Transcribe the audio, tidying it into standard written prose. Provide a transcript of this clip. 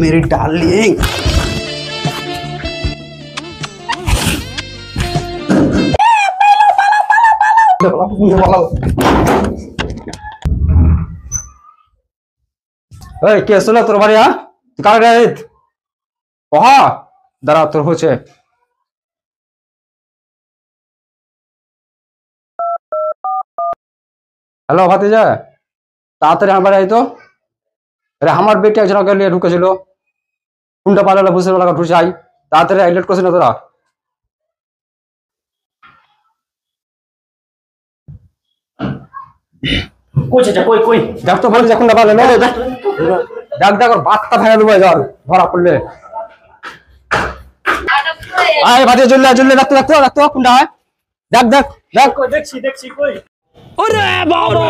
मेरी डार्लिंग। কে ছিল তোর বাড়ি? কার গায়ে কহা দাঁড়া তোর হচ্ছে। হ্যালো ভাতিজা, তাড়াতাড়ি আমার বাড়ি আইতো। আরে আমার বেটি একজনকে নিয়ে ঢুকেছিল, কোনটা পালালে বুঝতে পারলা ঢুসাই। তাড়াতাড়ি লেট করছিস না তোরা। কই চাচা কই কই দেখ তো বলি যখন না পালে দেখ দেখ ওর বাতটা ভেঙে দেবো যার ধরা পড়লে। আয় ভাতিজা জললে জললে দেখতো দেখতো দেখতো কোনটা হয়। দেখ দেখ দেখ দেখছি দেখছি কই। ওরে বাবা।